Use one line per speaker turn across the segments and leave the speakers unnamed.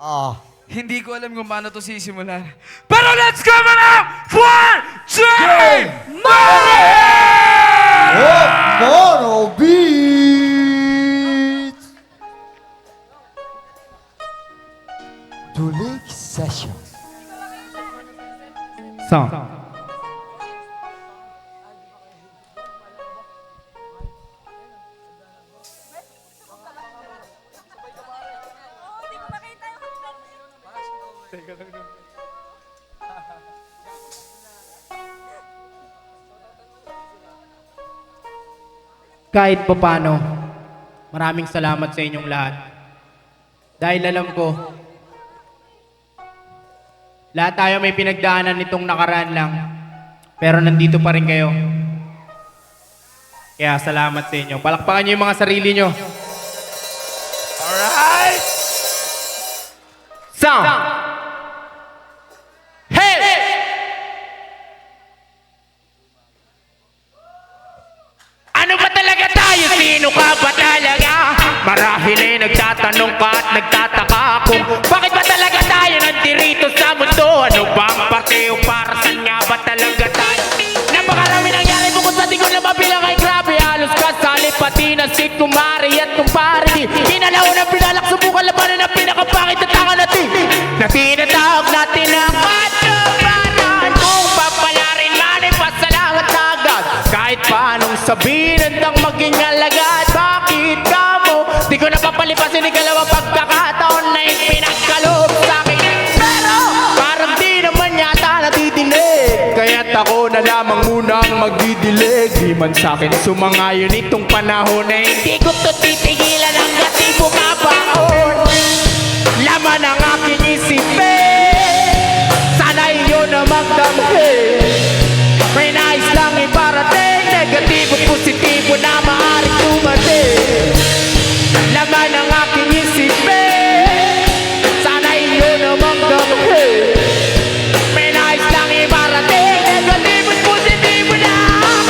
Ah.
Hindi ko alam kung paano to sisimulan. Pero let's go na! 1, 2,
Mono Beats! Dulig Session.
Song. Kahit pa paano, maraming salamat sa inyong lahat. Dahil alam ko, lahat tayo may pinagdaanan nitong nakaraan lang, pero nandito pa rin kayo. Kaya salamat sa inyo. Palakpakan niyo yung mga sarili niyo. Alright! Sound! Hey! Ano ba talaga tayo? Sino ka ba talaga? Marahil ay nagtatanong ka at nagtataka kung bakit ba talaga tayo nandirito sa mundo? Ano ba ang parte o para saan nga ba talaga tayo? Napakarami nangyari bukod sa di ko na mabilang ay grabe. Halos kasali pati na si kumari at kumpare di inalaw na pinalak subukan labanan ang pinakapangit na tanga natin na tinatawag natin ang katuparan. Kung papalarin man ay pasalamat agad kahit paanong sabihin handang maging alagad. Bakit ka mo? Di ko napapalipasin ikalawang pagkakataon na ipinagkaloob sa'kin, pero parang di naman yata natidinig. Kaya't ako na lamang munang magdidilig. Di man sa'kin sumangayon itong panahon na hindi ko to titigilan hanggat di bumabaon. Laman ang aking isipin, sana iyo na magdamhin. May nais lang iparating, negatibo, positibo na maaaring dumating. Laman ang aking isipin, sana iyo na magdamhin. May nais lang iparating, negatibo, positibo na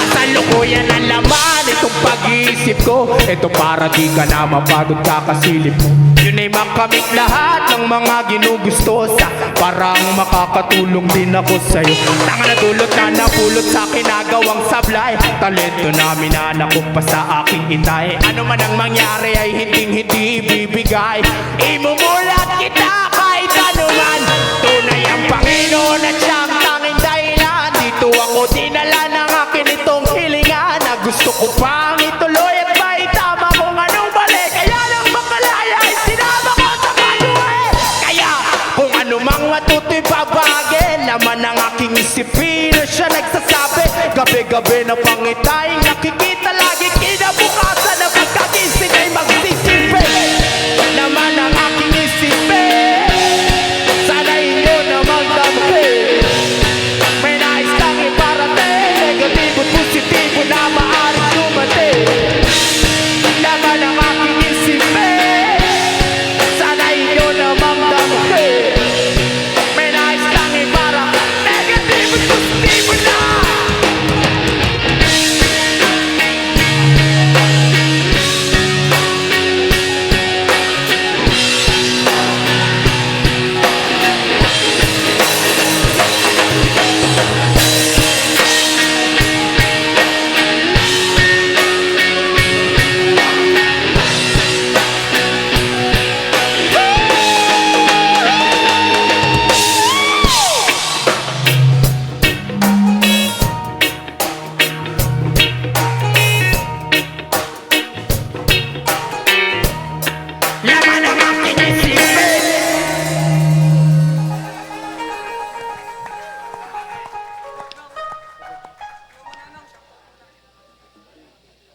kasalukuyan ang laman itong pag-iisip ko. Ito para di ka na mapagod kakasilip mo. Yun ay makamit lahat ng mga ginugusto sa parang makakatulong din ako sa'yo. Tanga na dulot na napulot sa kinagawang sablay. Talento na minanakop pa sa aking itay. Ano man ang mangyari ay hindi ibibigay. Imumulat kita kahit ano man. Tunay ang Panginoon at siyang tanging dahilan. Dito ako dinala ng akin itong hilingan na gusto ko pang ituloy at maitama kung anong mali. Kaya lang makalaya ay sinama ko sa paluwi. Kaya kung ano mang matuto'y babagin, laman ng aking isipin na siya nagsasabi. Gabi-gabi na pangitay